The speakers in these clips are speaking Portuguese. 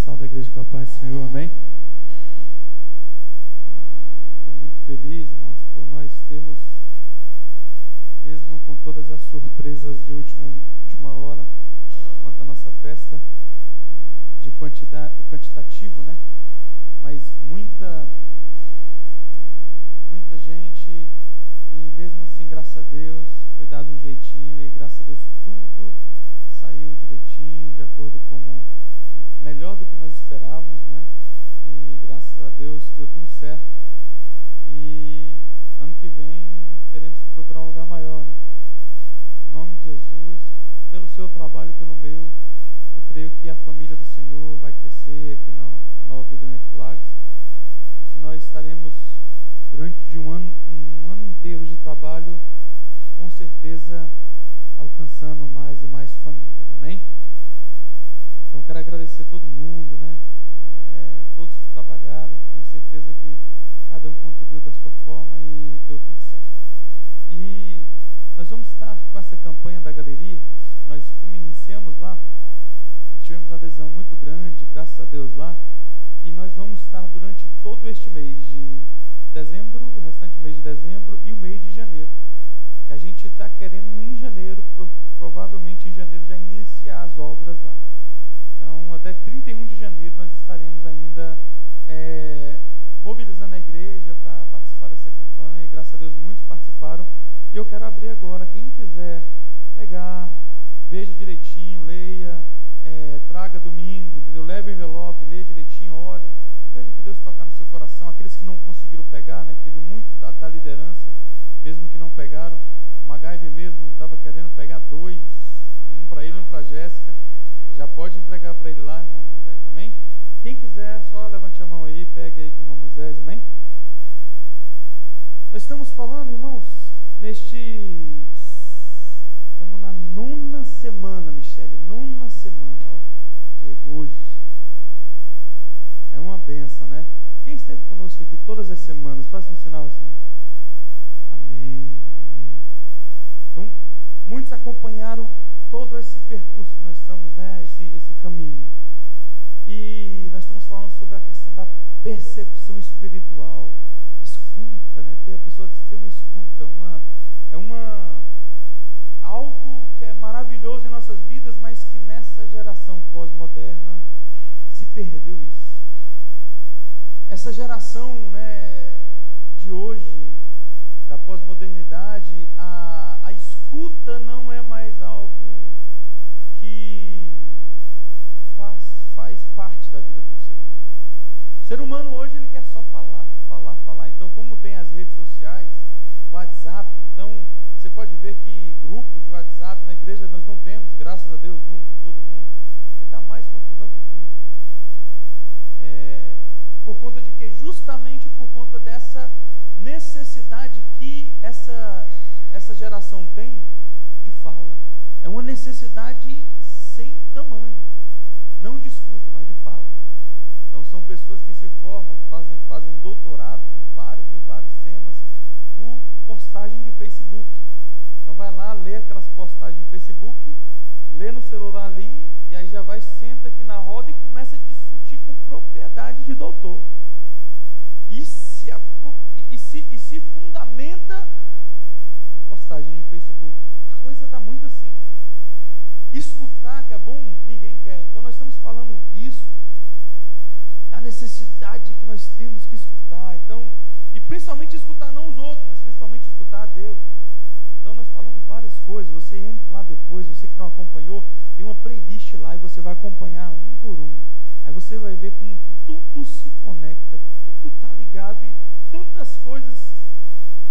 Sauda a igreja com a paz do Senhor, amém? Estou muito feliz, irmãos, por nós termos, mesmo com todas as surpresas de última hora, quanto à nossa festa, de o quantitativo, né? Mas muita gente, e mesmo assim, graças a Deus, foi dado um jeitinho, e graças a Deus tudo saiu direitinho, de acordo com melhor do que nós esperávamos, né? E graças a Deus deu tudo certo. E ano que vem teremos que procurar um lugar maior, né? Em nome de Jesus, pelo seu trabalho, pelo meu, eu creio que a família do Senhor vai crescer aqui na Nova Vida Ventre Lagos, e que nós estaremos durante um ano inteiro de trabalho, com certeza alcançando mais e mais famílias, amém? Então quero agradecer todo mundo, né? Todos que trabalharam, tenho certeza que cada um contribuiu da sua forma e deu tudo certo. E nós vamos estar com essa campanha da galeria, nós iniciamos lá, e tivemos adesão muito grande, graças a Deus lá, e nós vamos estar durante todo este mês de dezembro, o restante mês de dezembro e o mês de janeiro, que a gente está querendo em janeiro, provavelmente em janeiro já iniciar as obras lá. Então, até 31 de janeiro nós estaremos ainda mobilizando a igreja para participar dessa campanha, e graças a Deus muitos participaram, e eu quero abrir agora, quem quiser pegar, veja direitinho, leia, traga domingo, entendeu? Leve o envelope, leia direitinho, ore, e veja o que Deus tocar no seu coração. Aqueles que não conseguiram pegar, né, que teve muitos da liderança, mesmo que não pegaram, o MacGyver mesmo estava querendo pegar 2, um para ele e um para a Jéssica, já pode entregar para ele lá, irmão Moisés, amém? Quem quiser, só levante a mão aí, pegue aí com o irmão Moisés, amém? Nós estamos falando, irmãos, estamos na 9ª semana, Michele, 9ª semana, ó, Diego, hoje. É uma bênção, né? Quem esteve conosco aqui todas as semanas, faça um sinal assim. Amém, amém. Então, muitos acompanharam todo esse percurso que nós estamos, né? Esse caminho. E nós estamos falando sobre a questão da percepção espiritual. Escuta, né? A pessoa tem uma escuta, algo que é maravilhoso em nossas vidas, mas que nessa geração pós-moderna se perdeu isso. Essa geração, né, de hoje, da pós-modernidade, a escuta não é mais algo que faz parte da vida do ser humano. O ser humano hoje ele quer só falar. Então, como tem as redes sociais, WhatsApp, então você pode ver que grupos de WhatsApp na igreja nós não temos, graças a Deus, um com todo mundo, porque dá mais confusão que tudo. Por conta de que? Justamente por conta dessa necessidade que essa geração tem de fala. É uma necessidade sem tamanho. Não de escuta, mas de fala. Então são pessoas que se formam, fazem doutorados em vários e vários temas por postagem de Facebook. Então vai lá, lê aquelas postagens de Facebook, lê no celular ali, e aí já senta aqui na roda e começa a discutir com propriedade de doutor. E se fundamenta em postagem de Facebook. A coisa está muito assim. Escutar que é bom, ninguém quer. Então nós estamos falando isso, da necessidade que nós temos que escutar. Então, e principalmente escutar não os outros, mas principalmente escutar a Deus, né? Então nós falamos várias coisas. Você entra lá depois, você que não acompanhou, tem uma playlist lá e você vai acompanhar um por um. Aí você vai ver como tudo se conecta, tudo está ligado, e tantas coisas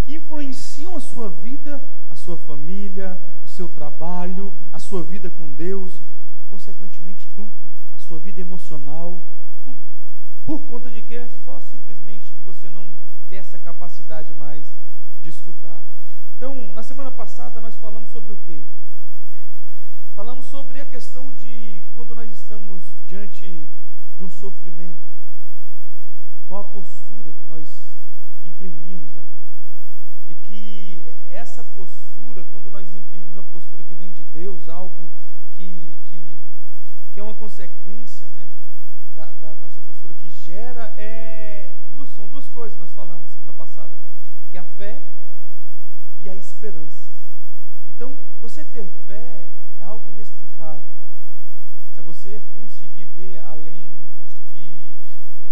influenciam a sua vida, a sua família, o seu trabalho, a sua vida com Deus, consequentemente tudo, a sua vida emocional, tudo. Por conta de quê? Só simplesmente de você não ter essa capacidade mais de escutar. Então, na semana passada nós falamos sobre o quê? Falamos sobre a questão de quando nós estamos diante de um sofrimento, qual a postura que nós imprimimos ali. E que essa postura, quando nós imprimimos uma postura que vem de Deus, algo que é uma consequência, né, são duas coisas que nós falamos semana passada, que é a fé e a esperança. Então, você ter fé é algo inexplicável. É você conseguir ver além, conseguir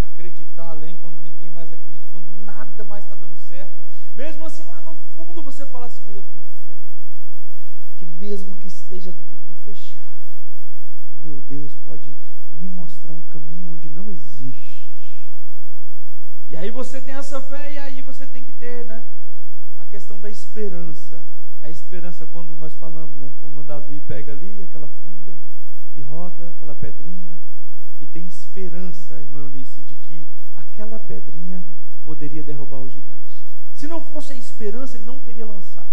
acreditar além quando ninguém mais acredita, quando nada mais está dando certo. Mesmo assim, lá no fundo você fala assim, mas eu tenho fé. Que mesmo que esteja tudo fechado, o meu Deus pode me mostrar um caminho onde não existe. E aí você tem essa fé e aí você tem que ter, né, a questão da esperança. É a esperança quando nós falamos, né, quando Davi pega ali aquela funda e roda aquela pedrinha e tem esperança, irmã Eunice, de que aquela pedrinha poderia derrubar o gigante. Se não fosse a esperança, ele não teria lançado.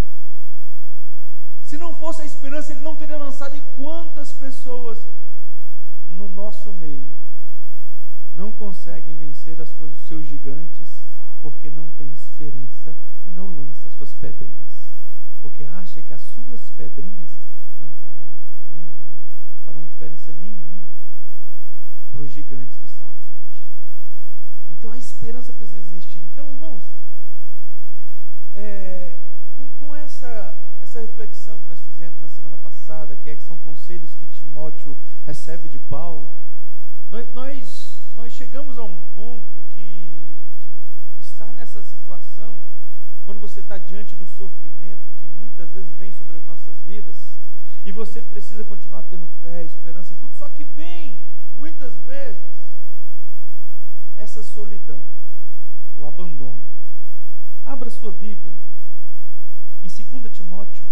Se não fosse a esperança, ele não teria lançado. E quantas pessoas no nosso meio não conseguem vencer os seus gigantes porque não tem esperança e não lança suas pedrinhas, porque acha que as suas pedrinhas não farão diferença nenhuma para os gigantes que estão à frente. Então a esperança precisa existir. Então, irmãos, com essa reflexão que nós fizemos na semana passada, são conselhos que Timóteo recebe de Paulo, nós chegamos a um ponto que estar nessa situação, quando você está diante do sofrimento que muitas vezes vem sobre as nossas vidas, e você precisa continuar tendo fé, esperança e tudo, só que vem, muitas vezes, essa solidão, o abandono. Abra sua Bíblia em 2 Timóteo,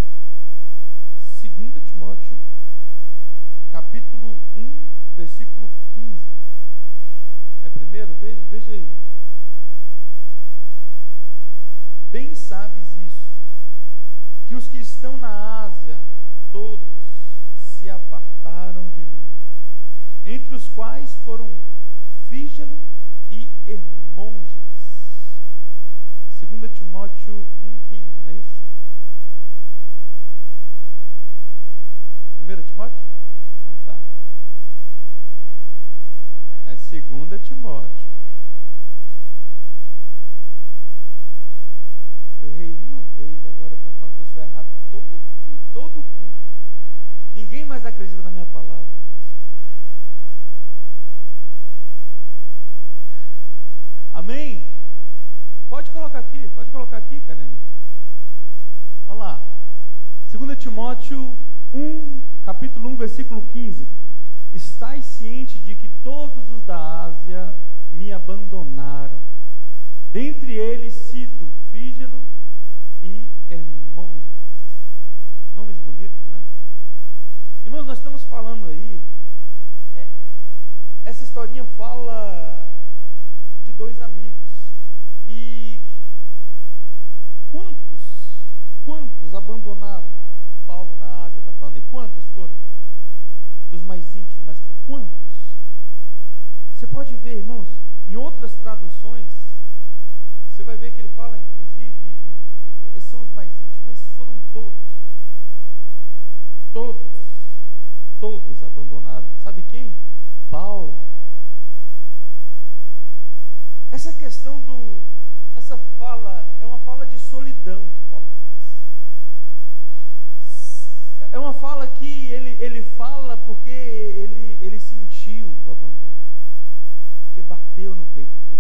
capítulo 1, versículo 15. É primeiro? Veja aí. Bem sabes isto, que os que estão na Ásia, todos se apartaram de mim, entre os quais foram Fígelo e Hermôgenes. 2 Timóteo 1,15, não é isso? 1 Timóteo? Não tá. É 2 Timóteo. Eu errei uma vez, agora estão falando que eu sou errado todo o culto. Ninguém mais acredita na minha palavra. Amém? Pode colocar aqui, Karine. Olha lá. 2 Timóteo 1, capítulo 1, versículo 15. Estais ciente de que todos os da Ásia me abandonaram. Dentre eles cito Fígelo e Hermôgenes. Nomes bonitos, né? Irmãos, nós estamos falando aí, essa historinha fala de dois amigos. E quantos abandonaram Paulo na Ásia? Está falando aí, quantos foram? Dos mais íntimos, mas quantos? Você pode ver, irmãos, em outras traduções, você vai ver que ele fala, inclusive, esses são os mais íntimos, mas foram todos. Todos abandonaram. Sabe quem? Paulo. Essa questão essa fala é uma fala de solidão que Paulo faz. É uma fala que ele fala porque ele sentiu o abandono, porque bateu no peito dele.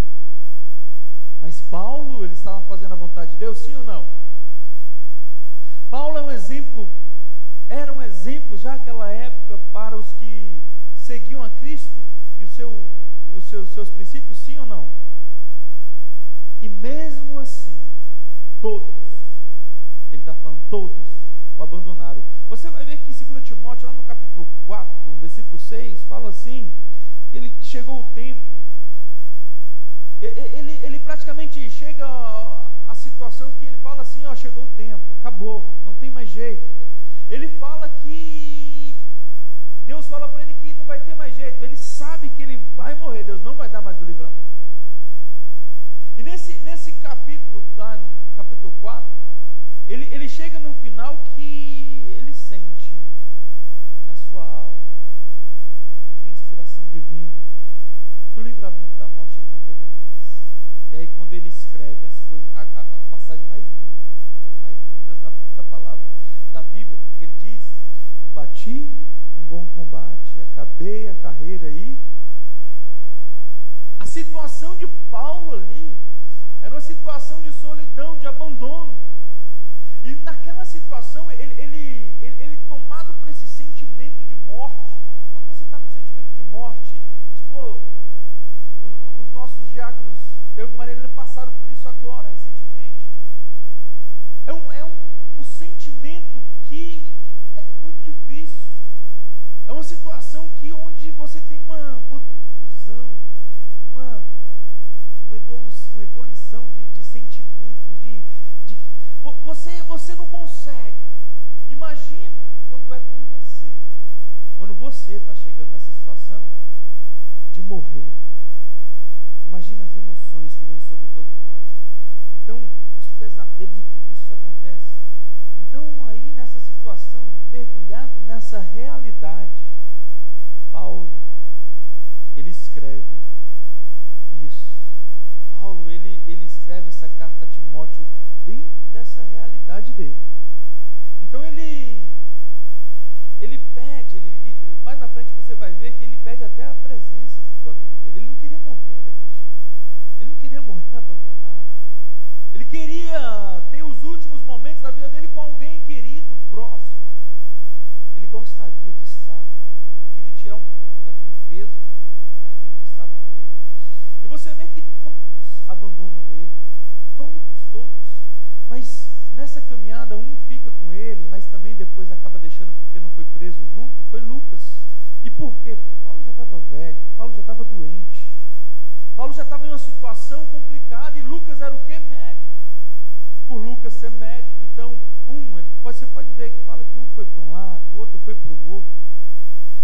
Mas Paulo, ele estava fazendo a vontade de Deus, sim ou não? Paulo era um exemplo já naquela época para os que seguiam a Cristo e os seus princípios, sim ou não? E mesmo assim, ele está falando, todos o abandonaram. Você vai ver que em 2 Timóteo, lá no capítulo 4, versículo 6, fala assim, que chegou o tempo. Ele praticamente chega à situação que ele fala assim, ó, chegou o tempo, acabou, não tem mais jeito. Ele fala que Deus fala para ele que não vai ter mais jeito, ele sabe que ele vai morrer, Deus não vai dar mais o livramento para ele. E nesse capítulo, lá no capítulo 4, ele chega no final que ele sente na sua alma, ele tem inspiração divina, que o livramento da morte ele não teria E aí quando ele escreve as coisas, a passagem mais linda, uma das mais lindas da palavra da Bíblia, porque ele diz: combati um bom combate, acabei a carreira e... A situação de Paulo ali era uma situação de solidão, de abandono. E naquela situação, ele tomado por esse sentimento de morte. Quando você está no sentimento de morte, os nossos diáconos, eu e Marilena, passaram por isso agora, recentemente. É um sentimento que é muito difícil. É uma situação onde você tem uma confusão, uma ebulição de sentimentos, você não consegue. Imagina quando é com você, quando você está chegando nessa situação de morrer. Imagina as emoções que vêm sobre todos nós. Então, os pesadelos e tudo isso que acontece. Então, aí nessa situação, mergulhado nessa realidade, Paulo, ele escreve isso. Paulo, ele escreve essa carta a Timóteo dentro dessa realidade dele. Então ele pede, mais na frente você vai ver que ele pede até a presença do amigo dele. Ele não queria morrer daquele jeito. Ele não queria morrer abandonado. Ele queria ter os últimos momentos da vida dele com alguém querido, próximo. Ele gostaria de estar com alguém. Queria tirar um pouco daquele peso, daquilo que estava com ele. E você vê que todos abandonam ele. Todos. Mas nessa caminhada, um fica com ele, mas também depois acaba deixando porque não foi preso junto, foi Lucas. E por quê? Porque Paulo já estava velho, Paulo já estava doente. Paulo já estava em uma situação complicada e Lucas era o quê? Médico. Por Lucas ser médico, então, você pode ver que fala que um foi para um lado, o outro foi para o outro.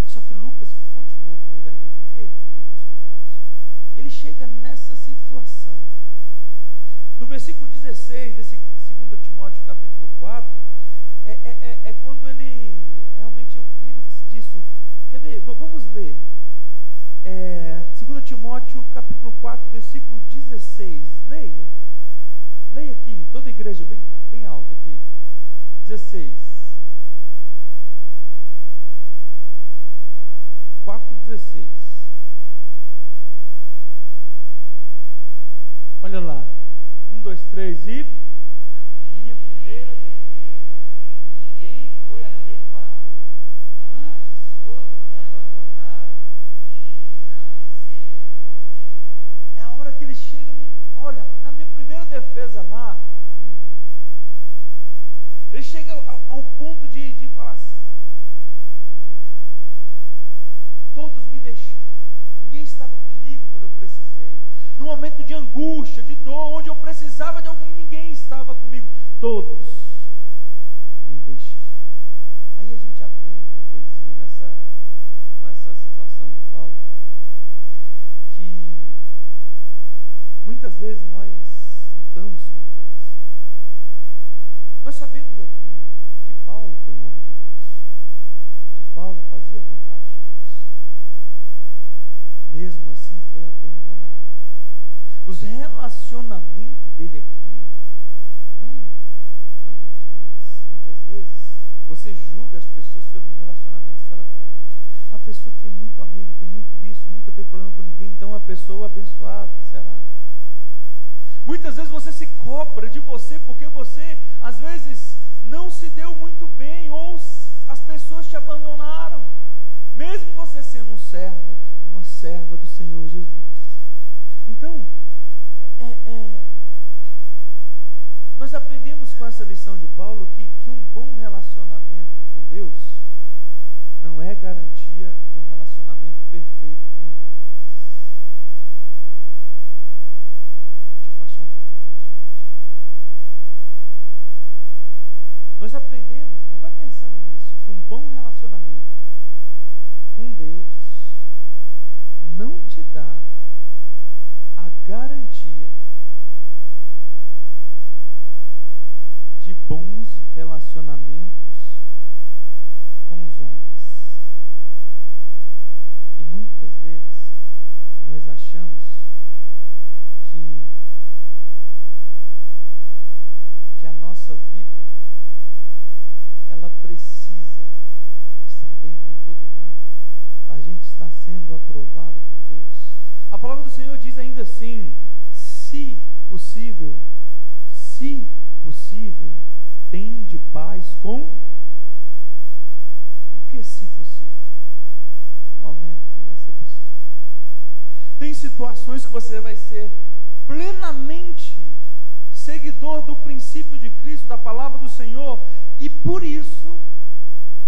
Só que Lucas continuou com ele ali, porque vinha com os cuidados. E ele chega nessa situação. No versículo 16, desse 2 Timóteo capítulo 4, é quando ele, realmente é o clímax disso. Quer ver? Vamos ler. 2 Timóteo capítulo 4, versículo 16. Leia. Leia aqui, toda a igreja bem alta aqui. 16. 4:16. Olha lá. 1, 2, 3 e... Minha primeira defesa, ninguém foi a meu favor. Antes todos me abandonaram. É a hora que ele chega olha, na minha primeira defesa lá, ninguém. Ele chega ao ponto de falar assim, todos me deixaram. Ninguém estava comigo quando eu precisei. No momento de angústia, de dor, onde eu precisava de alguém, ninguém estava comigo. Todos me deixaram. Aí a gente aprende uma coisinha nessa situação de Paulo, que muitas vezes nós lutamos contra isso. Nós sabemos aqui que Paulo foi um homem de Deus, que Paulo fazia a vontade de Deus. Mesmo assim foi abandonado. Os relacionamentos dele aqui não diz. Muitas vezes você julga as pessoas pelos relacionamentos que ela tem. É uma pessoa que tem muito amigo, tem muito isso, nunca teve problema com ninguém, então é uma pessoa abençoada. Será? Muitas vezes você se cobra de você porque você, às vezes, não se deu muito bem ou as pessoas te abandonaram, mesmo você sendo um servo e uma serva do Senhor Jesus. Então, nós aprendemos com essa lição de Paulo que um bom relacionamento com Deus não é garantia de um relacionamento perfeito com os homens. Deixa eu baixar um pouquinho o som. Nós aprendemos, não vai pensando nisso, que um bom relacionamento com Deus não te dá a garantia de bons relacionamentos com os homens. E muitas vezes nós achamos que nossa vida, ela precisa estar bem com todo mundo, para a gente estar sendo aprovado por Deus. A palavra do Senhor diz ainda assim: se possível, tende paz com... Por que se possível? Tem momento que não vai ser possível. Tem situações que você vai ser plenamente seguidor do princípio de Cristo, da palavra do Senhor, e por isso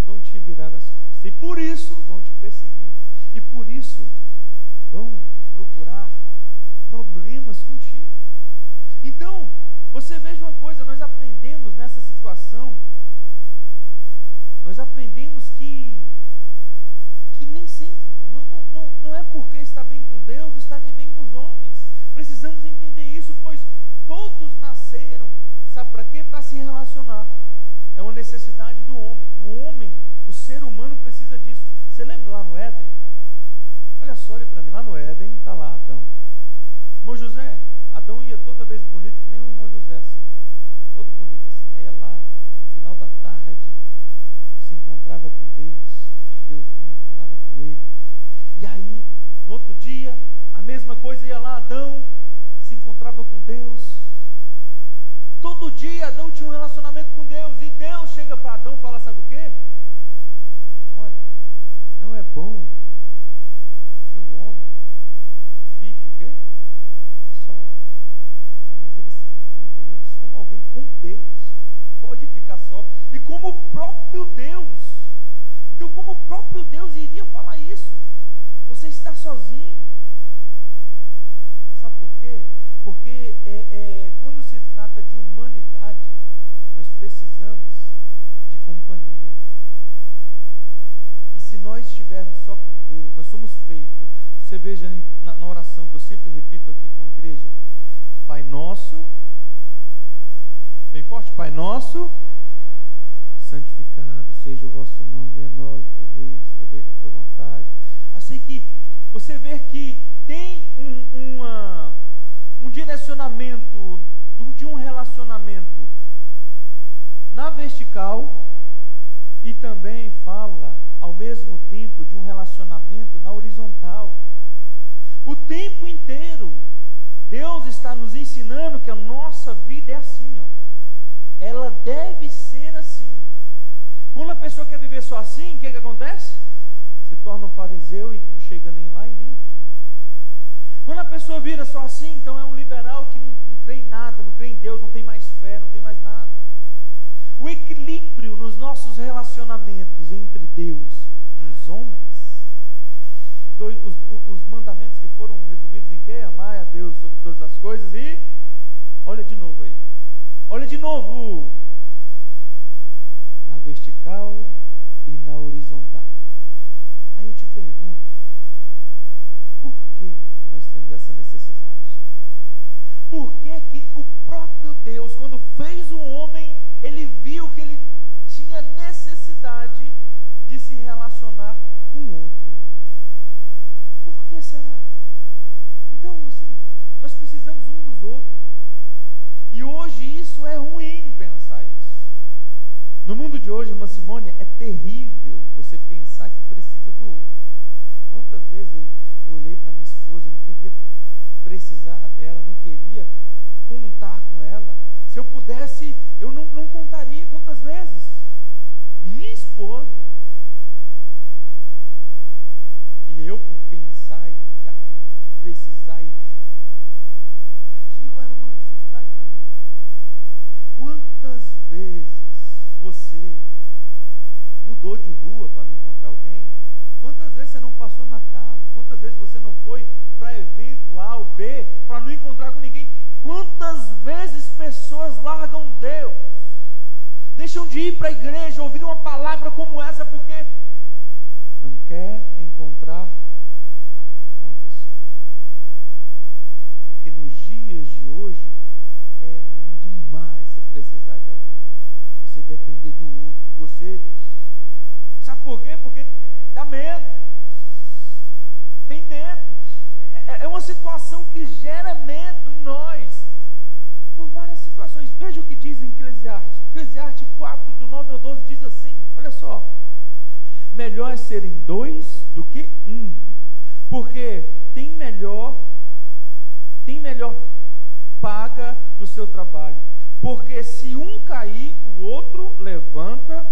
vão te virar as costas, e por isso vão te perseguir, e por isso vão procurar problemas contigo. Então, você veja uma coisa, nós aprendemos nessa situação, nós aprendemos que nem sempre, não é porque está bem com Deus, estarei bem com os homens. Precisamos entender isso, pois todos nasceram, sabe para quê? Para se relacionar. É uma necessidade do homem. O ser humano precisa disso. Você lembra lá no Éden? Olha só, olha para mim, lá no Éden está lá Adão. Irmão José, Adão ia toda vez bonito que nem o irmão José, assim, todo bonito assim. Aí ia lá, no final da tarde, se encontrava com Deus, Deus vinha, falava com ele. E aí, no outro dia, a mesma coisa, ia lá Adão, se encontrava com Deus. Todo dia Adão tinha um relacionamento com Deus, e Deus chega para Adão e fala, sabe o quê? Olha, não é bom que o homem fique o quê? Só. Mas ele estava com Deus. Como alguém com Deus pode ficar só? E como o próprio Deus. Então, como o próprio Deus iria falar isso? Você está sozinho. Sabe por quê? Porque quando se trata de humanidade, nós precisamos de companhia. E se nós estivermos só com Deus, nós somos feitos. Você veja na oração que eu sempre repito aqui com a igreja: Pai nosso, bem forte, Pai nosso, santificado seja o vosso nome, venha a nós o teu reino, seja feita a tua vontade. Assim que você vê que tem um direcionamento de um relacionamento na vertical, e também fala ao mesmo tempo de um relacionamento na horizontal. O tempo inteiro Deus está nos ensinando que a nossa vida é assim, ó. Ela deve ser assim. Quando a pessoa quer viver só assim, o que acontece? Se torna um fariseu e não chega nem lá e nem aqui. Quando a pessoa vira só assim, então é um liberal que não crê em nada, não crê em Deus, não tem mais fé, não tem mais nada. O equilíbrio nos nossos relacionamentos entre Deus e os homens, os mandamentos que foram resumidos em quê? Amar a Deus sobre todas as coisas e... Olha de novo aí. Olha de novo. Na vertical e na horizontal. Aí eu te pergunto, por que nós temos essa necessidade? Por que o próprio Deus, quando fez o homem, ele viu que ele tinha necessidade de se relacionar com outro homem? Por que será? Então, assim, nós precisamos um dos outros. E hoje isso é ruim, pensar isso. No mundo de hoje, irmã Simone, é terrível você pensar que precisa do outro. Quantas vezes eu olhei para minha esposa e não queria precisar dela, não queria contar com ela. Se eu pudesse, eu não contaria. Quantas vezes? Minha esposa. E eu, por pensar e precisar, aquilo era uma dificuldade para mim. Quantas vezes você mudou de rua para não encontrar alguém? Quantas vezes você não passou na casa? Quantas vezes você não foi para evento A ou B para não encontrar com ninguém? Quantas vezes pessoas largam Deus, deixam de ir para a igreja, ouvir uma palavra como essa, porque não quer encontrar com a pessoa? Porque nos dias de hoje é ruim demais você precisar de alguém, você depender do outro, você... Sabe por quê? Porque dá medo, tem medo, é uma situação que gera medo em nós. por várias situações. Veja o que diz em Eclesiastes. Eclesiastes 4, do 9 ao 12, diz assim, olha só. Melhor é serem dois do que um, porque tem melhor paga do seu trabalho. Porque se um cair, o outro levanta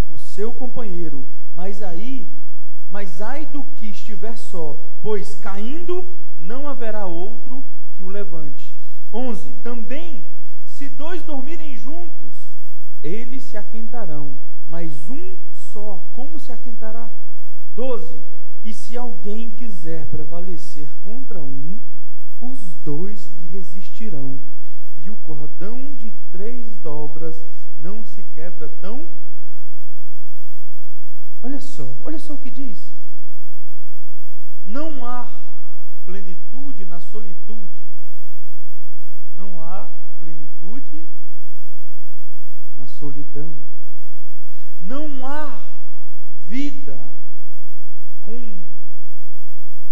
o seu companheiro. Mas ai do que estiver só, pois caindo não haverá outro que o levante. 11. Também, se dois dormirem juntos, eles se aquentarão, mas um só, como se aquentará? 12. E se alguém quiser prevalecer contra um, os dois lhe resistirão, e o cordão de 3 dobras não se quebra tão. Olha só o que diz. Não há plenitude na solitude. Não há plenitude na solidão. Não há vida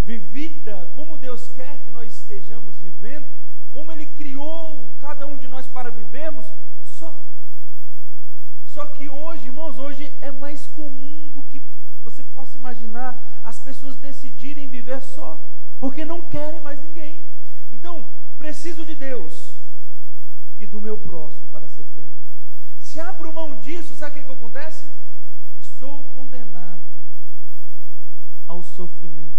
vivida como Deus quer que nós estejamos vivendo, como Ele criou cada um de nós para vivermos, só que hoje, irmãos, hoje é mais comum do que você possa imaginar as pessoas decidirem viver só, porque não querem mais ninguém. Então, preciso de Deus e do meu próximo para ser pleno. Se abro mão disso, sabe o que acontece? Estou condenado ao sofrimento,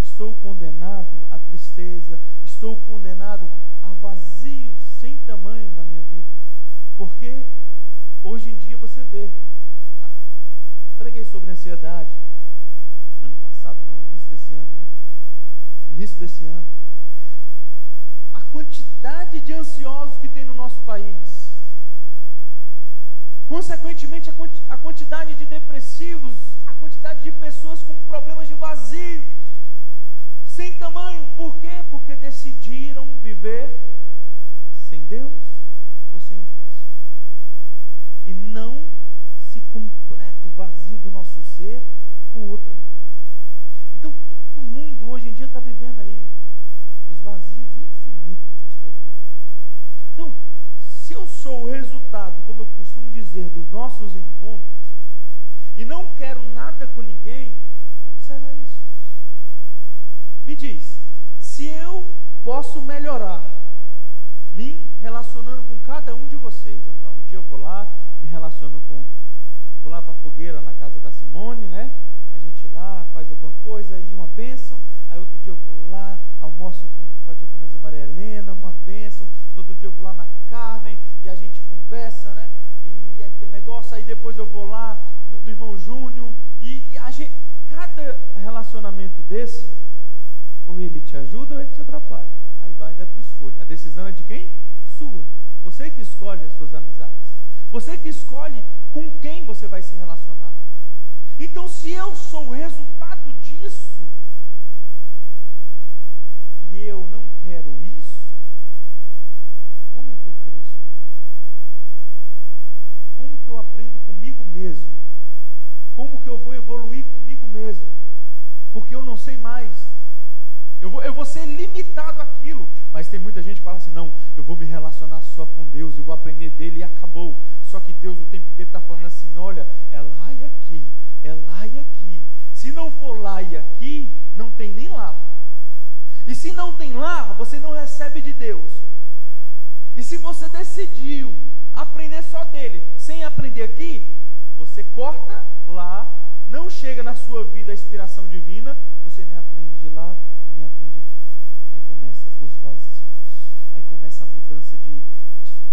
estou condenado à tristeza, estou condenado a vazios sem tamanho na minha vida. Porque hoje em dia você vê, preguei sobre ansiedade ano passado, não, início desse ano, né? Início desse ano. A quantidade de ansiosos que tem no nosso país, consequentemente a quantidade de depressivos, a quantidade de pessoas com problemas de vazio sem tamanho. Por quê? Porque decidiram viver sem Deus ou sem o próximo. E não se completa o vazio do nosso ser com outra coisa. Então todo mundo hoje em dia está vivendo aí os vazios infinitos em sua vida. Então, se eu sou o resultado, como eu costumo dizer, dos nossos encontros, e não quero nada com ninguém, como será isso? Me diz, se eu posso melhorar me relacionando com cada um de vocês, vamos lá, um dia eu vou lá, me relaciono vou lá para a fogueira na casa da Simone, né? A gente lá faz alguma coisa, aí uma bênção, aí outro dia eu vou lá, almoço com a diaconisa Maria Helena, uma bênção, no outro dia eu vou lá na Carmen, e a gente conversa, né? E aquele negócio, aí depois eu vou lá no irmão Júnior, e a gente, cada relacionamento desse, ou ele te ajuda ou ele te atrapalha. Aí vai da tua escolha. A decisão é de quem? Sua. Você que escolhe as suas amizades. Você que escolhe com quem você vai se relacionar. Então, se eu sou o resultado disso, e eu não quero isso, como é que eu cresço na vida? Como que eu aprendo comigo mesmo? Como que eu vou evoluir comigo mesmo? Porque eu não sei mais. Eu vou ser limitado àquilo. Mas tem muita gente que fala assim, não, eu vou me relacionar só com Deus, eu vou aprender dele e acabou. Só que Deus o tempo inteiro está falando assim, olha, é lá e aqui, é lá e aqui. Se não for lá e aqui, não tem nem lá. E se não tem lá, você não recebe de Deus. E se você decidiu aprender só dele, sem aprender aqui, você corta lá, não chega na sua vida a inspiração divina, você nem aprende de lá e nem aprende aqui. Aí começa os vazios, aí começa a mudança de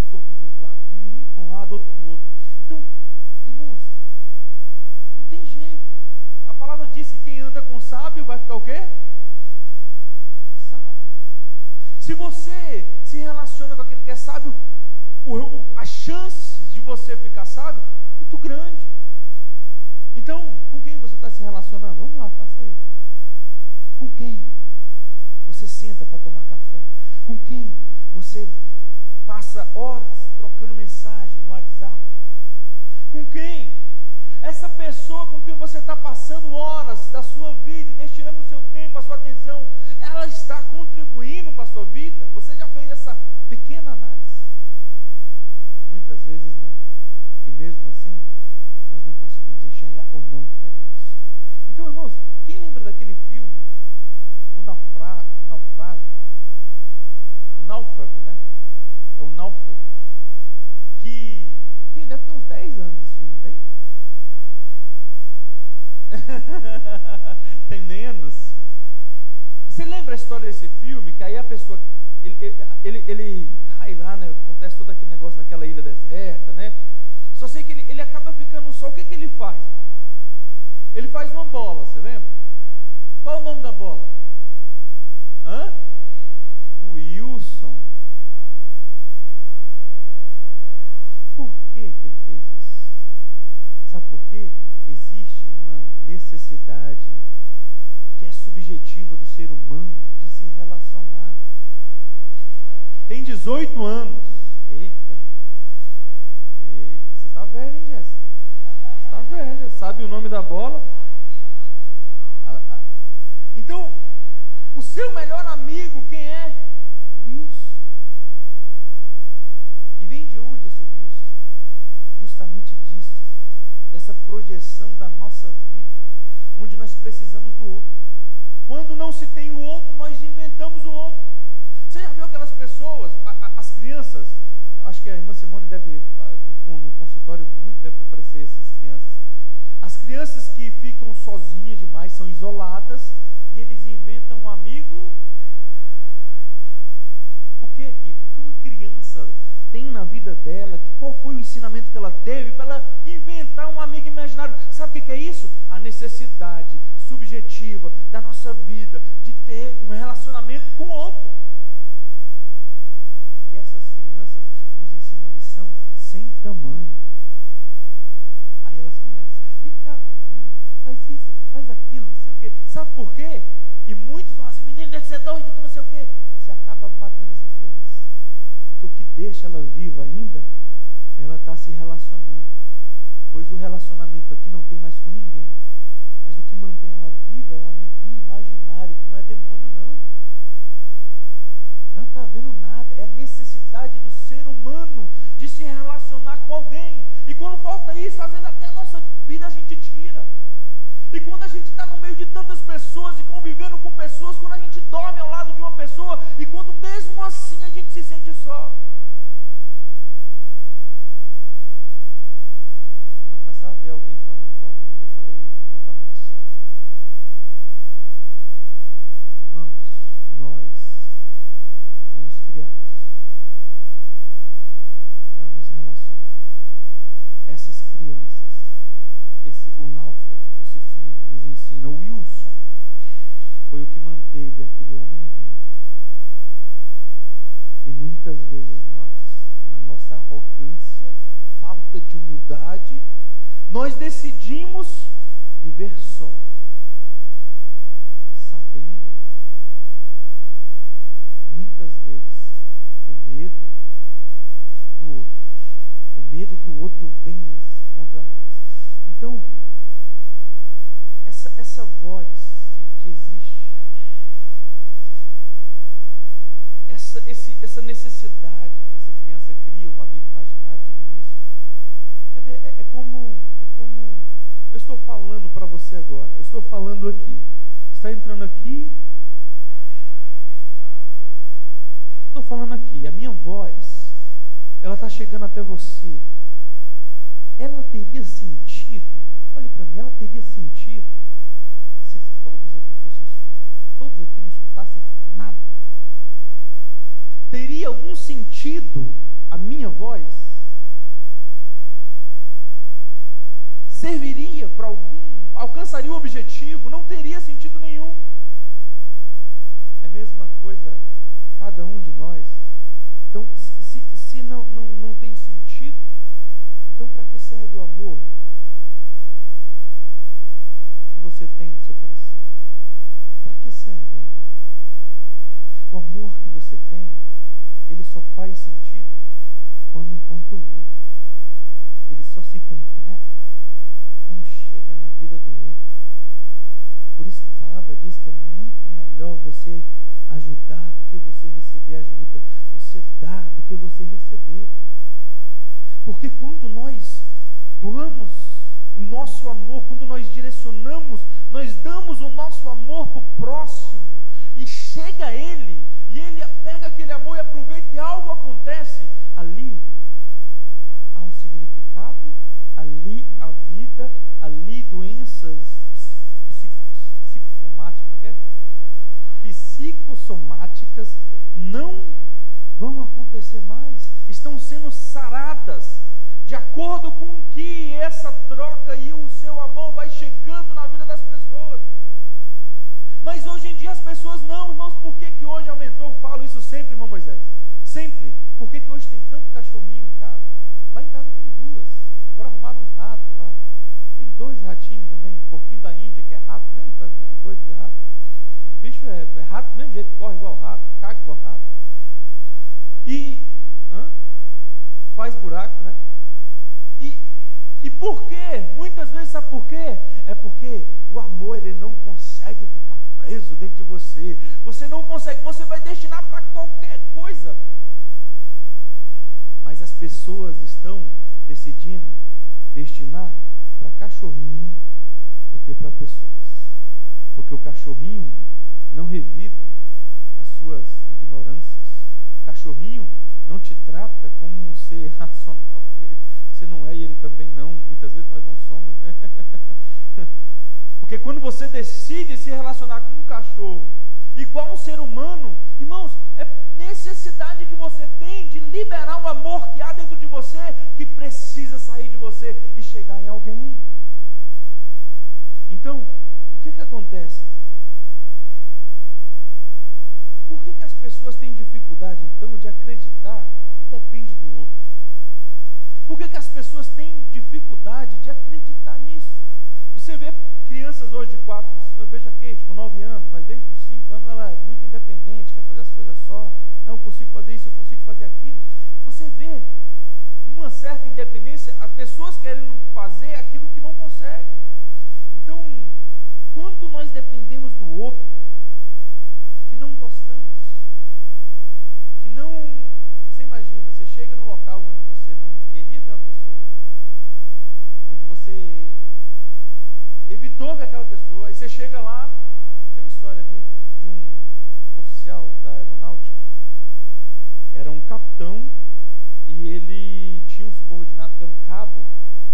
todos os lados, indo um para um lado, outro para o outro. Então, irmãos, não tem jeito. A palavra diz que quem anda com sábio vai ficar o quê? Sábio. Se você se relaciona com aquele que é sábio, as chances de você ficar sábio, muito grande. Então, com quem você está se relacionando? Vamos lá, faça aí. Com quem você senta para tomar café? Com quem você passa horas trocando mensagem no WhatsApp? Com quem? Essa pessoa com quem você está passando horas da sua vida e destinando o seu tempo, a sua atenção, ela está contribuindo para a sua vida? Você já fez essa pequena análise? Muitas vezes não. E mesmo assim, nós não conseguimos enxergar ou não queremos. Então, irmãos, quem lembra daquele filme, O Naufrágio? O Náufrago, né? É o Náufrago. Que deve ter uns 10 anos esse filme, tem? Tem menos. Você lembra a história desse filme? Que aí a pessoa, ele cai lá, né? Acontece todo aquele negócio naquela ilha deserta, né? Só sei que ele acaba ficando só. O que ele faz? Ele faz uma bola, você lembra? Qual é o nome da bola? Hã? Wilson. Por que ele fez isso? Sabe por quê? Existe uma necessidade que é subjetiva do ser humano de se relacionar. Tem 18 anos. Eita. Você tá velha, hein, Jéssica? Você tá velha. Sabe o nome da bola? Então, o seu melhor amigo, quem é? Wilson. E vem de onde esse Wilson? Justamente disso. Dessa projeção da nossa vida, onde nós precisamos do outro. Quando não se tem o outro, nós inventamos o outro. Você já viu aquelas pessoas, as crianças, acho que a irmã Simone deve, no consultório, muito deve aparecer essas crianças. As crianças que ficam sozinhas demais, são isoladas, e eles inventam um amigo. O que aqui? Porque uma criança tem na vida dela, qual foi o ensinamento que ela teve para ela inventar um amigo imaginário? Sabe o que é isso? A necessidade subjetiva da nossa vida de ter um relacionamento com o outro. E essas crianças nos ensinam uma lição sem tamanho. Aí elas começam, vem cá, faz isso, faz aquilo, não sei o quê. Sabe por quê? E muitos falam assim, menino, deve ser doido, que não sei o quê. Você acaba matando essa criança. Porque o que deixa ela viva ainda, ela está se relacionando. Pois o relacionamento aqui não tem mais com ninguém. Mas o que mantém ela viva é um amiguinho imaginário, que não é demônio não, irmão. Ela não está vendo nada. É a necessidade do ser humano de se relacionar com alguém. E quando falta isso, às vezes até a nossa vida a gente tira. E quando a gente está no meio de tantas pessoas e convivendo com pessoas, quando a gente dorme ao lado de uma pessoa, e quando mesmo assim a gente se sente só. Quando eu começar a ver alguém falando com alguém, eu falei, irmão, está muito só. Irmãos, nós fomos criados para nos relacionar. Essas crianças, o Náufrago, esse filme nos ensina, o Wilson foi o que manteve aquele homem vivo. E muitas vezes nós, na nossa arrogância, falta de humildade, nós decidimos viver só, sabendo, muitas vezes, com medo do outro, com medo que o outro venha contra nós. Então, essa voz que existe, essa necessidade que essa criança cria, um amigo imaginário, tudo isso, quer ver, é como eu estou falando para você agora, eu estou falando aqui, está entrando aqui, eu estou falando aqui, a minha voz, ela está chegando até você, ela teria sentido, olha para mim, ela teria sentido se todos aqui não escutassem nada. Teria algum sentido a minha voz? Serviria para algum? Alcançaria o objetivo? Não teria sentido nenhum. É a mesma coisa cada um de nós. Então, se não tem sentido, então para que serve o amor que você tem no seu coração? Para que serve o amor? O amor que você tem, ele só faz sentido quando encontra o outro. Ele só se completa quando chega na vida do outro. Por isso que a palavra diz que é muito melhor você ajudar do que você receber ajuda. Você dar do que você receber. Porque quando nós doamos o nosso amor, quando nós direcionamos, nós damos o nosso amor para o próximo, e chega ele, e ele pega aquele amor e aproveita, e algo acontece, ali há um significado, ali há vida, ali doenças psicossomáticas não vão acontecer mais, estão sendo saradas, de acordo com que essa troca e o seu amor vai chegando na vida das pessoas. Mas hoje em dia as pessoas não, irmãos, por que hoje aumentou? Eu falo isso sempre, irmão Moisés, sempre. Por que hoje tem tanto cachorrinho em casa? Lá em casa tem 2, agora arrumaram uns ratos lá, tem 2 ratinhos também, porquinho da Índia, que é rato, mesma coisa de rato. Os bichos é rato do mesmo jeito, corre igual rato, caga igual rato. E faz buraco, né? E por quê? Muitas vezes, sabe por quê? É porque o amor, ele não consegue ficar preso dentro de você. Você não consegue, você vai destinar para qualquer coisa. Mas as pessoas estão decidindo destinar para cachorrinho do que para pessoas. Porque o cachorrinho não revida as suas ignorâncias. O cachorrinho não te trata como um ser racional, porque você não é e ele também não. Muitas vezes nós não somos, né? Porque quando você decide se relacionar com um cachorro igual um ser humano, irmãos, é necessidade que você tem de liberar o amor que há dentro de você, que precisa sair de você e chegar em alguém. Então, o que acontece? Por que as pessoas têm dificuldade, então, de acreditar que depende do outro? Por que as pessoas têm dificuldade de acreditar nisso? Você vê crianças hoje de 4, eu vejo a Kate com 9 anos, mas desde os 5 anos ela é muito independente, quer fazer as coisas só, não, eu consigo fazer isso, eu consigo fazer aquilo. Você vê uma certa independência, as pessoas querendo fazer aquilo que não conseguem. Então, quando nós dependemos do outro, que não gostamos, que não... Você imagina, você chega num local onde você não queria ver uma pessoa, onde você evitou ver aquela pessoa, e você chega lá, tem uma história de um oficial da aeronáutica, era um capitão, e ele tinha um subordinado que era um cabo,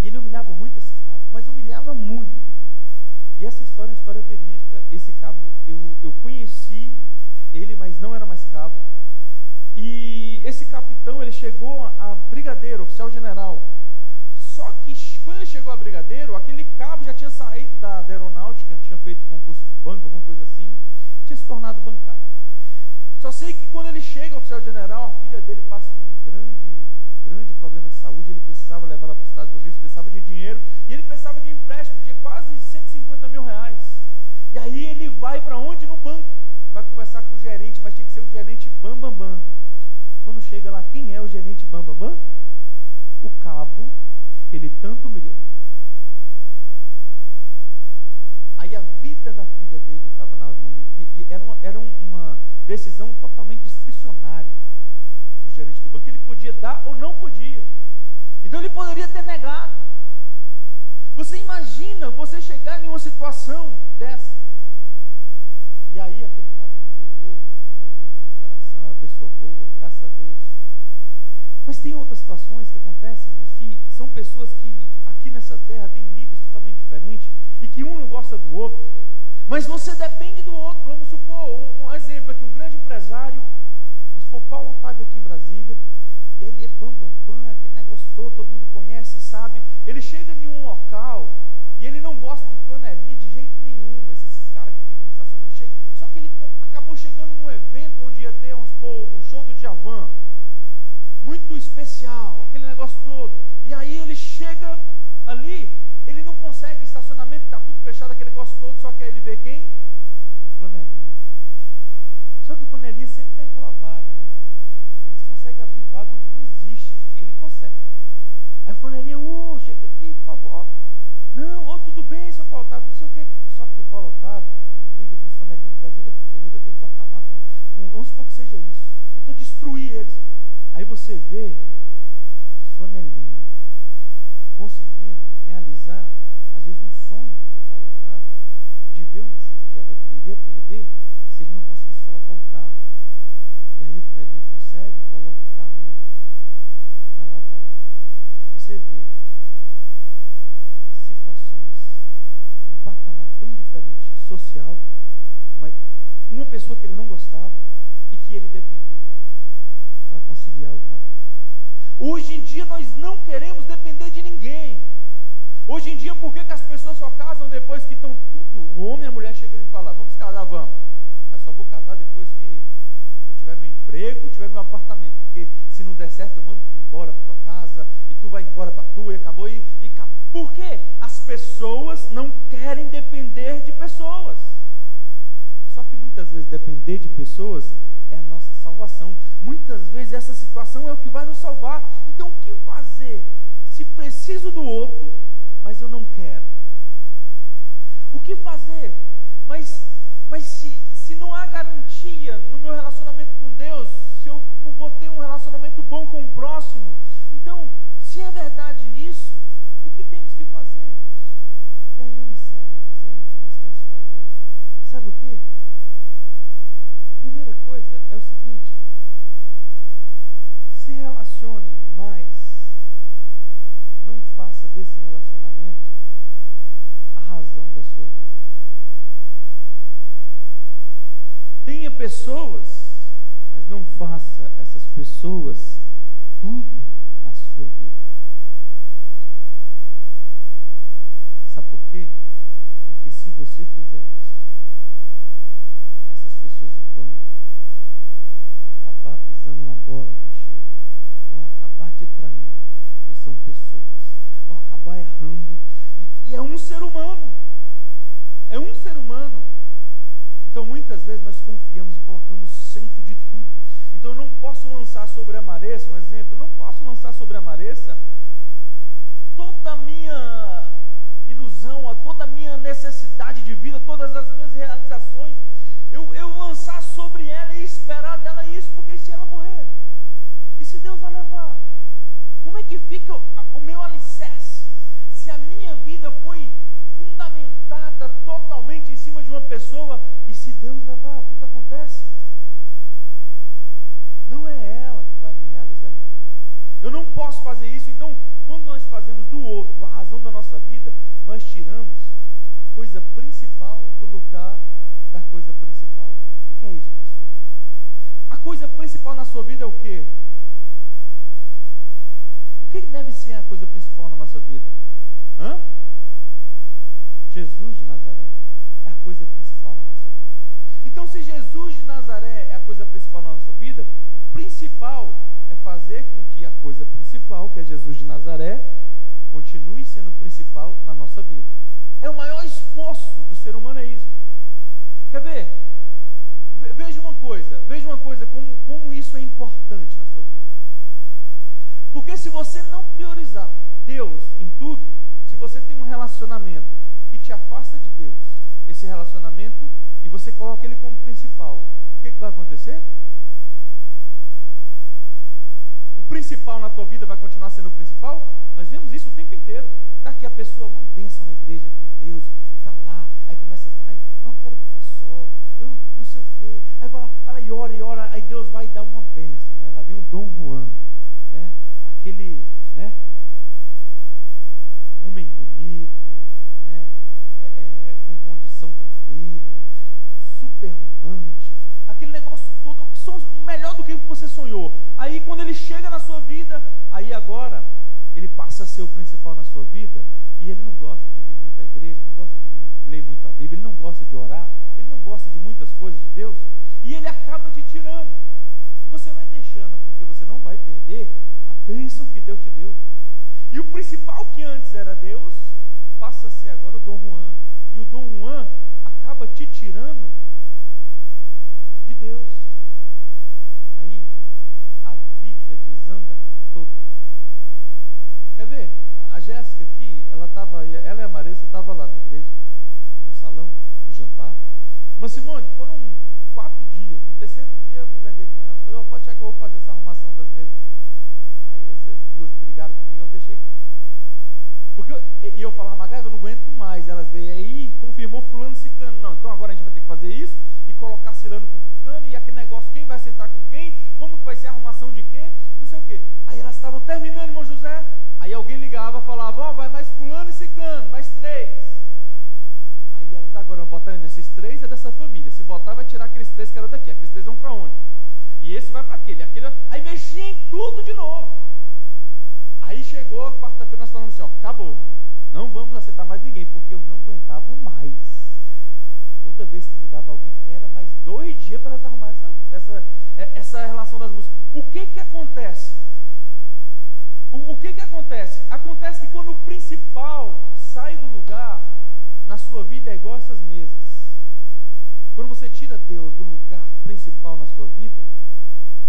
e ele humilhava muito esse cabo, mas humilhava muito. E essa história é uma história verídica. Esse cabo, eu conheci ele, mas não era mais cabo. E esse capitão, ele chegou a brigadeiro, oficial general. Só que quando ele chegou a brigadeiro, aquele cabo já tinha saído da aeronáutica, tinha feito concurso para o banco, alguma coisa assim, tinha se tornado bancário. Só sei que quando ele chega ao oficial general, a filha dele passa um grande problema de saúde, ele precisava levar ela para os Estados Unidos, precisava de dinheiro, e ele precisava de empréstimo de quase 150 mil reais. E aí ele vai para onde? No banco. E vai conversar com o gerente, mas tinha que ser o gerente bam. Quando chega lá, quem é o gerente bam? O cabo que ele tanto humilhou. Aí a vida da filha dele estava na mão, e era uma decisão totalmente discricionária para o gerente do banco. Ele podia dar ou não podia. Então ele poderia ter negado. Você imagina você chegar em uma situação dessa. E aí aquele cabo liberou, levou em consideração, era uma pessoa boa, graças a Deus. Mas tem outras situações que acontecem, irmãos, que são pessoas que aqui nessa terra têm níveis totalmente diferentes e que um não gosta do outro, mas você depende do outro. Vamos supor, um exemplo aqui, um grande empresário, vamos supor, Paulo Otávio aqui em Brasília, e ele é bam, aquele negócio todo mundo conhece e sabe. Ele chega em um local e ele não gosta de flanelinha de jeito nenhum, esses caras que ficam no estacionamento, só que ele acabou chegando num evento onde ia ter, vamos supor, um show do Djavan, muito especial, aquele negócio todo, e aí ele chega ali, ele não consegue estacionamento, está tudo fechado, aquele negócio todo, só que aí ele vê quem? O flanelinha. Só que o flanelinha sempre tem aquela vaga, né? Eles conseguem abrir vaga onde não existe, ele consegue. Aí o flanelinha, chega aqui, por favor. Não, tudo bem, seu Paulo Otávio, não sei o quê. Só que o Paulo Otávio tem uma briga com os flanelinhos de Brasília toda, tentou acabar com, vamos supor que seja isso, tentou destruir eles. Aí você vê, flanelinha, conseguindo realizar, às vezes, um sonho do Paulo Otávio, de ver um show do Djavan que ele iria perder se ele não conseguisse colocar o carro. E aí o flanelinha consegue, coloca o carro e vai lá o Paulo Otávio. Você vê situações, um patamar tão diferente social, mas uma pessoa que ele não gostava e que ele dependeu dela para conseguir algo na vida. Hoje em dia nós não queremos depender de ninguém. Hoje em dia, por que as pessoas só casam depois que estão tudo? O homem e a mulher chegam e falam, vamos casar, vamos. Mas só vou casar depois que eu tiver meu emprego, tiver meu apartamento. Porque se não der certo, eu mando tu embora para tua casa, e tu vai embora para tua, e acabou, e acabou. Por quê? As pessoas não querem depender de pessoas. Só que muitas vezes depender de pessoas é a nossa salvação. Muitas vezes essa situação é o que vai nos salvar. Então o que fazer se preciso do outro, mas eu não quero? O que fazer? Mas se não há garantia no meu relacionamento com Deus, se eu não vou ter um relacionamento bom com o próximo, então, se é verdade isso, o que temos que fazer? E aí eu encerro dizendo o que nós temos que fazer. Sabe o quê? A primeira coisa é o seguinte: se relacione mais. Não faça desse relacionamento a razão da sua vida. Tenha pessoas, mas não faça essas pessoas tudo na sua vida. Sabe por quê? Porque se você fizer isso, essas pessoas vão acabar pisando na bola contigo, vão acabar te traindo, pois são pessoas, vão acabar errando, e é um ser humano, é um ser humano. Então muitas vezes nós confiamos e colocamos centro de tudo. Então eu não posso lançar sobre a Maressa, um exemplo, eu não posso lançar sobre a Maressa toda a minha ilusão, toda a minha necessidade de vida, todas as minhas realizações, eu lançar sobre ela e esperar dela isso, porque se ela morrer, e se Deus a levar, como é que fica o meu alicerce? Se a minha vida foi fundamentada totalmente em cima de uma pessoa, e se Deus levar, o que acontece? Não é ela que vai me realizar em tudo. Eu não posso fazer isso. Então, quando nós fazemos do outro a razão da nossa vida, nós tiramos a coisa principal do lugar da coisa principal. O que é isso, pastor? A coisa principal na sua vida é o quê? O que deve ser a coisa principal na nossa vida? Jesus de Nazaré é a coisa principal na nossa vida. Então, se Jesus de Nazaré é a coisa principal na nossa vida, o principal é fazer com que a coisa principal, que é Jesus de Nazaré, continue sendo principal na nossa vida. É o maior esforço do ser humano, é isso. Quer ver? Veja uma coisa como isso é importante na sua vida. Porque se você não priorizar Deus em tudo, se você tem um relacionamento que te afasta de Deus, esse relacionamento, e você coloca ele como principal, o que vai acontecer? O principal na tua vida vai continuar sendo o principal? Nós vemos isso o tempo inteiro. Tá aqui a pessoa, uma bênção na igreja com Deus, e tá lá, aí começa, pai, não quero ficar só, eu não sei o quê, aí vai lá e ora, aí Deus vai dar uma bênção, né? Lá vem o Dom Juan, né? Aquele, né? Homem bonito, né? Com condição tranquila, super romântico, aquele negócio todo, melhor do que você sonhou. Aí quando ele chega na sua vida, aí agora ele passa a ser o principal na sua vida, e ele não gosta de vir muito à igreja, não gosta de ler muito a Bíblia, ele não gosta de orar, ele não gosta de muitas coisas de Deus, e ele acaba te tirando, e você vai deixando, porque você não vai perder a bênção que Deus te deu. E o principal que antes era Deus, passa a ser agora o Dom Juan, e o Dom Juan acaba te tirando de Deus. Aí a vida desanda toda. Quer ver? A Jéssica aqui, ela e a Maressa estavam lá na igreja, no salão, no jantar. Mas Simone, foram 4 dias. No terceiro dia eu me zanguei com ela. Falei, pode achar que eu vou fazer essa arrumação das mesas. Aí às vezes duas brigaram comigo, eu deixei quieto. Porque eu falava, Magaiva, eu não aguento mais. Elas veio aí, confirmou fulano e ciclano. Não, então agora a gente vai ter que fazer isso e colocar Cilano com fulano e aquele negócio, quem vai sentar com quem, como que vai ser a arrumação de quê, e não sei o quê. Aí elas estavam terminando, irmão José. Aí alguém ligava, falava, vai mais fulano e ciclano, mais 3. Aí elas, agora botando esses 3 é dessa família. Se botar, vai tirar aqueles 3 que eram daqui. Aqueles 3 vão para onde? E esse vai para aquele. Aí mexia em tudo de novo. Aí chegou quarta-feira, nós falamos assim, acabou, não vamos aceitar mais ninguém, porque eu não aguentava mais. Toda vez que mudava alguém, era mais 2 dias para elas arrumarem essa relação das músicas. O que acontece? O que acontece? Acontece que quando o principal sai do lugar, na sua vida é igual essas mesas. Quando você tira Deus do lugar principal na sua vida,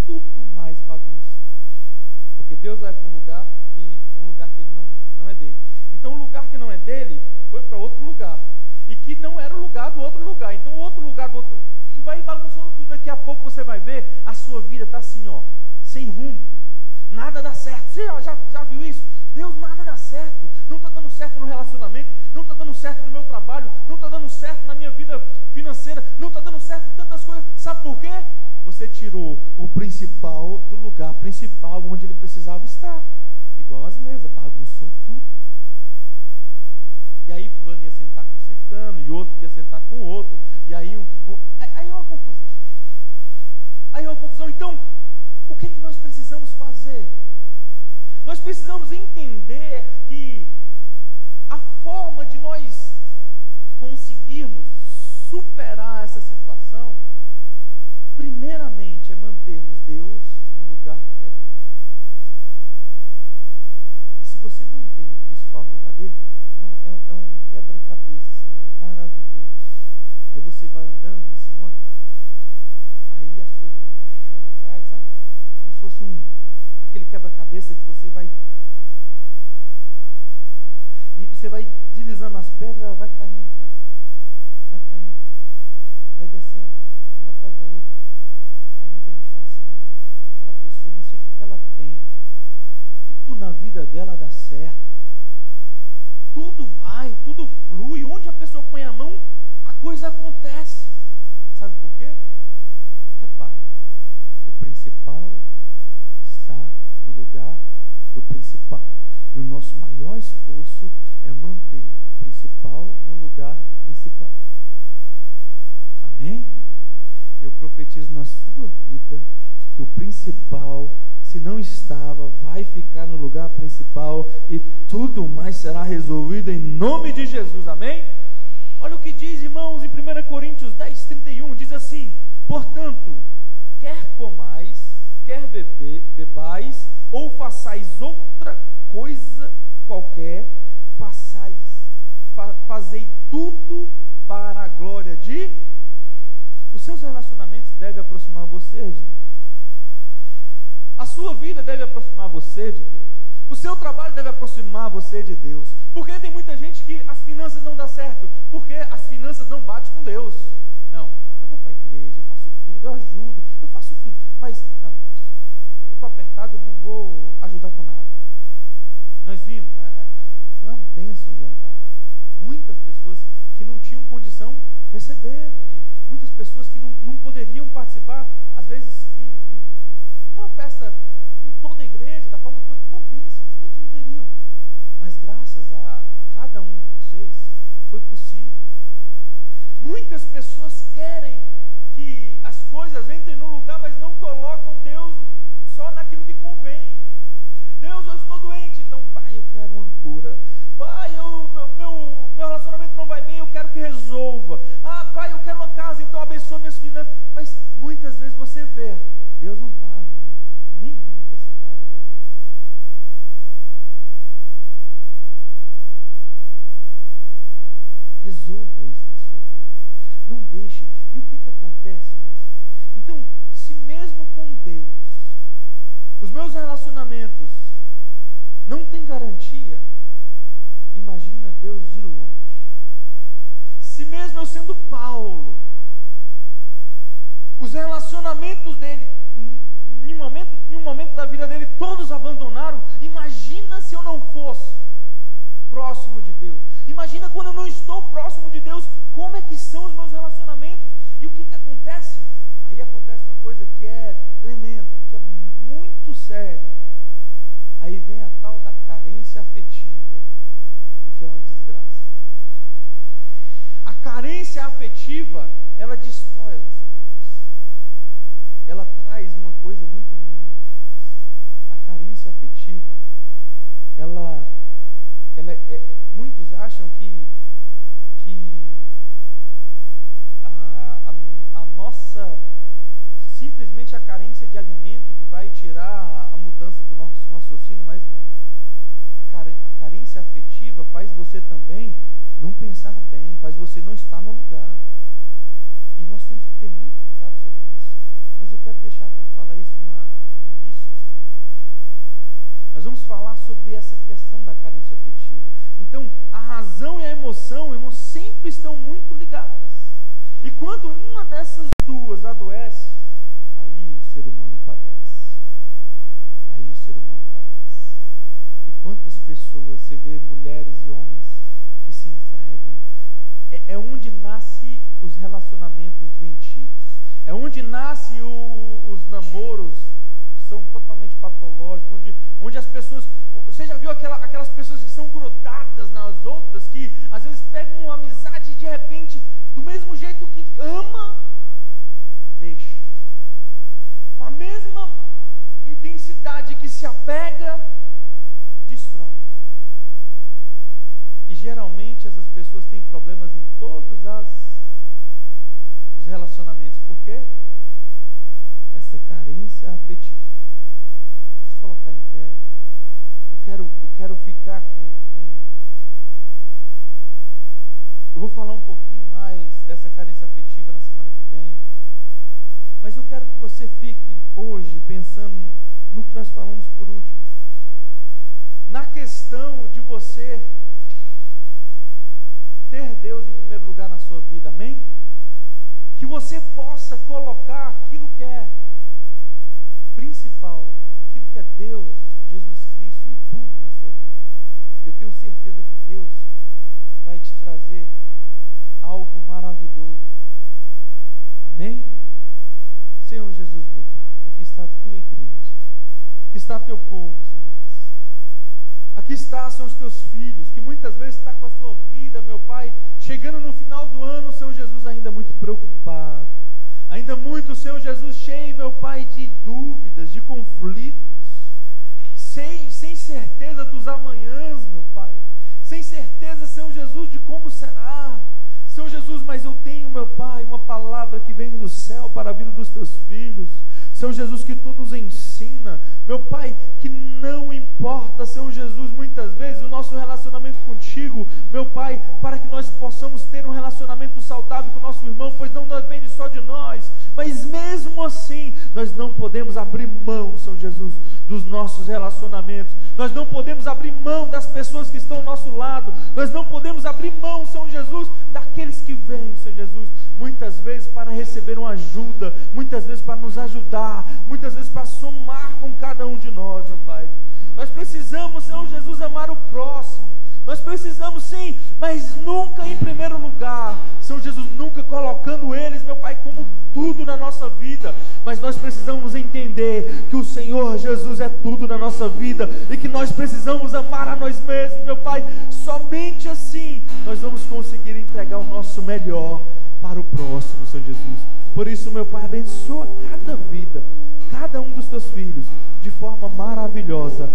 tudo mais bagunça. Porque Deus vai para um lugar que ele não é dele. Então o lugar que não é dele foi para outro lugar. E que não era o lugar do outro lugar. Então o outro lugar do outro. E vai bagunçando tudo. Daqui a pouco você vai ver, a sua vida está assim, sem rumo. Nada dá certo. Você já viu isso? Deus, nada dá certo. Não está dando certo no relacionamento. Não está dando certo no meu trabalho. Não está dando certo na minha vida financeira. Não está dando certo em tantas coisas. Sabe por quê? Você tirou o principal do lugar principal onde ele precisava estar. Igual as mesas, bagunçou tudo. E aí fulano ia sentar com o ciclano, e outro ia sentar com o outro. E aí aí é uma confusão. Aí é uma confusão. Então, o que nós precisamos fazer? Nós precisamos entender que a forma de nós conseguirmos superar essa situação, primeiramente, é mantermos Deus no lugar que é dele. E se você mantém o principal no lugar dele, é um quebra-cabeça maravilhoso. Aí você vai andando, mas Simone, aí as coisas vão encaixando atrás, sabe? É como se fosse aquele quebra-cabeça que você vai e você vai deslizando as pedras, ela vai caindo, sabe? Vai caindo, vai descendo, uma atrás da outra. Aí muita gente fala assim, aquela pessoa, eu não sei o que ela tem, e tudo na vida dela dá certo, tudo vai, tudo flui, onde a pessoa põe a mão, a coisa acontece. Sabe por quê? Repare, o principal está no lugar do principal, e o nosso maior esforço é manter o principal no lugar do principal. Amém? Eu profetizo na sua vida que o principal, se não estava, vai ficar no lugar principal e tudo mais será resolvido em nome de Jesus. Amém? Olha o que diz, irmãos, em 1 Coríntios 10:31, diz assim: portanto, quer comais, quer bebais, ou façais outra coisa qualquer, fazei tudo para a glória de... Os seus relacionamentos devem aproximar você de Deus. A sua vida deve aproximar você de Deus. O seu trabalho deve aproximar você de Deus. Porque tem muita gente que as finanças não dão certo, porque as finanças não batem com Deus. Não, eu vou para a igreja, eu faço tudo, eu ajudo, eu faço tudo. Mas, não, eu estou apertado, eu não vou ajudar com nada. Nós vimos, foi uma bênção o jantar. Muitas pessoas que não tinham condição receberam ali. Muitas pessoas que não poderiam participar, às vezes, em uma festa com toda a igreja, da forma que foi, uma bênção. Muitos não teriam. Mas graças a cada um de vocês, foi possível. Muitas pessoas querem que as coisas entrem no lugar, mas não colocam Deus só naquilo que convém. Deus, eu estou doente, então, pai, eu quero uma cura. Pai, meu relacionamento não vai bem, eu quero que resolva. Pai, eu quero uma casa, então abençoa minhas finanças. Mas muitas vezes você vê, Deus não está em nenhuma dessas áreas às vezes. Resolva isso na sua vida. Não deixe. E o que acontece, irmão? Então, se mesmo com Deus, os meus relacionamentos não têm garantia, imagina Deus de longe. Se mesmo eu sendo Paulo, os relacionamentos dele em um momento da vida dele, todos abandonaram. Imagina se eu não fosse próximo de Deus. Imagina quando eu não estou próximo de Deus, como é que são os meus relacionamentos? E o que acontece? Aí acontece uma coisa que é tremenda, que é muito séria. Aí vem a tal da carência afetiva, e que é uma desgraça. A carência afetiva, ela destrói as nossas vidas. Ela traz uma coisa muito ruim. A carência afetiva, muitos acham que a nossa, simplesmente a carência de alimento que vai tirar a mudança do nosso raciocínio, mas não. A carência afetiva faz você também não pensar bem, faz você não estar no lugar. E nós temos que ter muito cuidado sobre isso. Mas eu quero deixar para falar isso no início da semana que vem. Nós vamos falar sobre essa questão da carência afetiva. Então, a razão e a emoção, irmãos, sempre estão muito ligadas. E quando uma dessas duas adoece, aí o ser humano padece. Aí o ser humano padece. E quantas pessoas, você vê mulheres e homens que se entregam. É onde nasce os relacionamentos doentios. É onde nasce os namoros, são totalmente patológicos, onde as pessoas... Você já viu aquelas pessoas que são grudadas nas outras, que às vezes pegam uma amizade e de repente, do mesmo jeito que ama, deixa. Com a mesma intensidade que se apega, destrói. E geralmente essas pessoas têm problemas em todos os relacionamentos. Por quê? Essa carência afetiva. Vamos colocar em pé. Eu quero ficar com... Eu vou falar um pouquinho mais dessa carência afetiva na semana que vem. Mas eu quero que você fique hoje pensando no que nós falamos por último. Na questão de você ter Deus em primeiro lugar na sua vida, amém? Que você possa colocar aquilo que é principal, aquilo que é Deus, Jesus Cristo, em tudo na sua vida. Eu tenho certeza que Deus vai te trazer algo maravilhoso. Amém? Senhor Jesus, meu Pai, aqui está a tua igreja, aqui está teu povo, Senhor Jesus. Aqui são os teus filhos, que muitas vezes está com a sua vida, meu Pai, chegando no final do ano, Senhor Jesus, ainda muito preocupado, ainda muito, Senhor Jesus, cheio, meu Pai, de dúvidas, de conflitos, sem certeza dos amanhãs, meu Pai, sem certeza, Senhor Jesus, de como será. Senhor Jesus, mas eu tenho, meu Pai, uma palavra que vem do céu para a vida dos teus filhos. Senhor Jesus, que tu nos ensina, meu Pai, que não importa, Senhor Jesus, muitas vezes o nosso relacionamento contigo, meu Pai, para que nós possamos ter um relacionamento saudável com o nosso irmão, pois não depende só de nós, mas mesmo assim, nós não podemos abrir mão, Senhor Jesus, dos nossos relacionamentos, nós não podemos abrir mão das pessoas que estão ao nosso lado, nós não podemos abrir mão, Senhor Jesus, daqueles que vêm, Senhor Jesus, muitas vezes para receber uma ajuda, muitas vezes para nos ajudar, muitas vezes para somar com cada um de nós, meu Pai. Nós precisamos, Senhor Jesus, amar o próximo. Nós precisamos sim, mas nunca em primeiro lugar, Senhor Jesus, nunca colocando eles, meu Pai, como tudo na nossa vida, mas nós precisamos entender que o Senhor Jesus é tudo na nossa vida e que nós precisamos amar a nós mesmos, meu Pai. Somente assim nós vamos conseguir entregar o nosso melhor para o próximo, Senhor Jesus. Por isso, meu Pai, abençoa cada vida, cada um dos teus filhos de forma maravilhosa,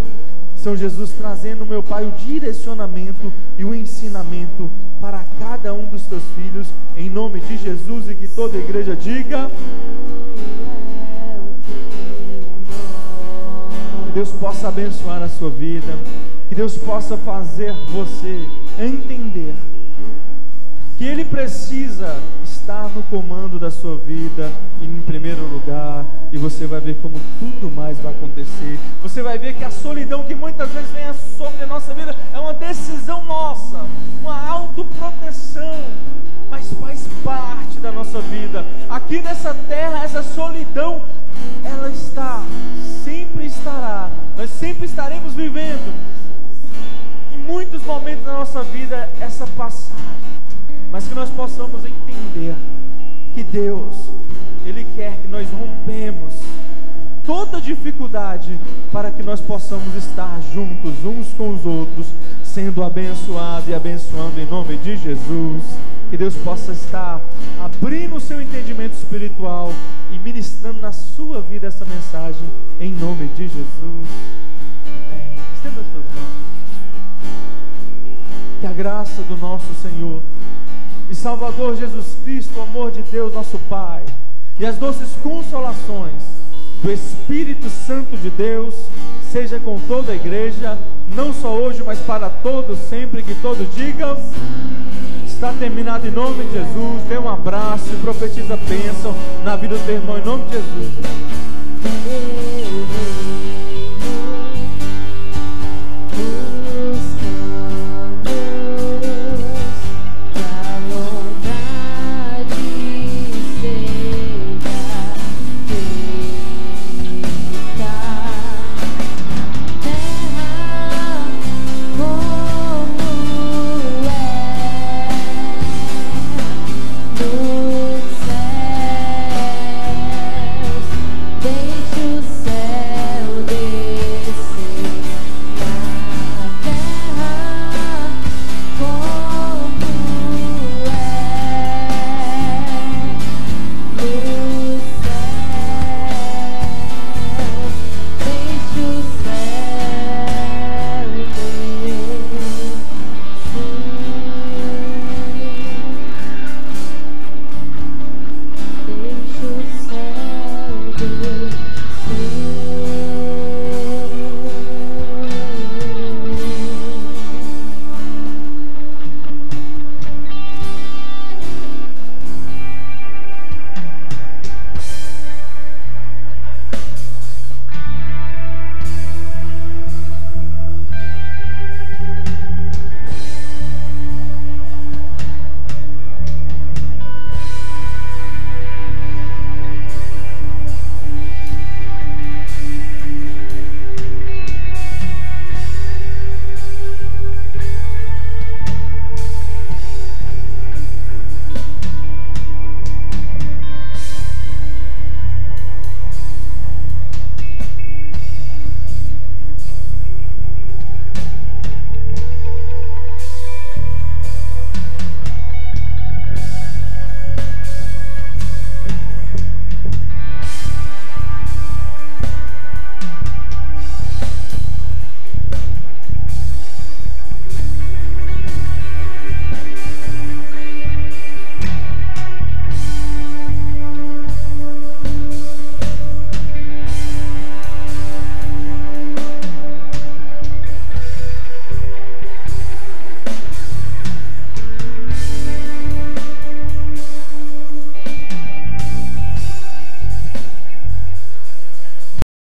Senhor Jesus, trazendo, meu Pai, o direcionamento e o ensinamento para cada um dos teus filhos, em nome de Jesus, e que toda a igreja diga: que Deus possa abençoar a sua vida, que Deus possa fazer você entender que Ele precisa estar no comando da sua vida, em primeiro lugar, e você vai ver como tudo mais vai acontecer. Você vai ver que a solidão que muitas vezes vem sobre a nossa vida é uma decisão nossa, uma autoproteção, mas faz parte da nossa vida. Aqui nessa terra, essa solidão, ela está Deus, Ele quer que nós rompemos toda dificuldade para que nós possamos estar juntos uns com os outros, sendo abençoado e abençoando em nome de Jesus. Que Deus possa estar abrindo o seu entendimento espiritual e ministrando na sua vida essa mensagem em nome de Jesus. Amém. Estenda as suas mãos. Que a graça do nosso Senhor e Salvador Jesus Cristo, o amor de Deus nosso Pai e as doces consolações do Espírito Santo de Deus seja com toda a igreja, não só hoje, mas para todos, sempre. Que todos digam: está terminado em nome de Jesus. Dê um abraço e profetiza bênção na vida do teu irmão em nome de Jesus.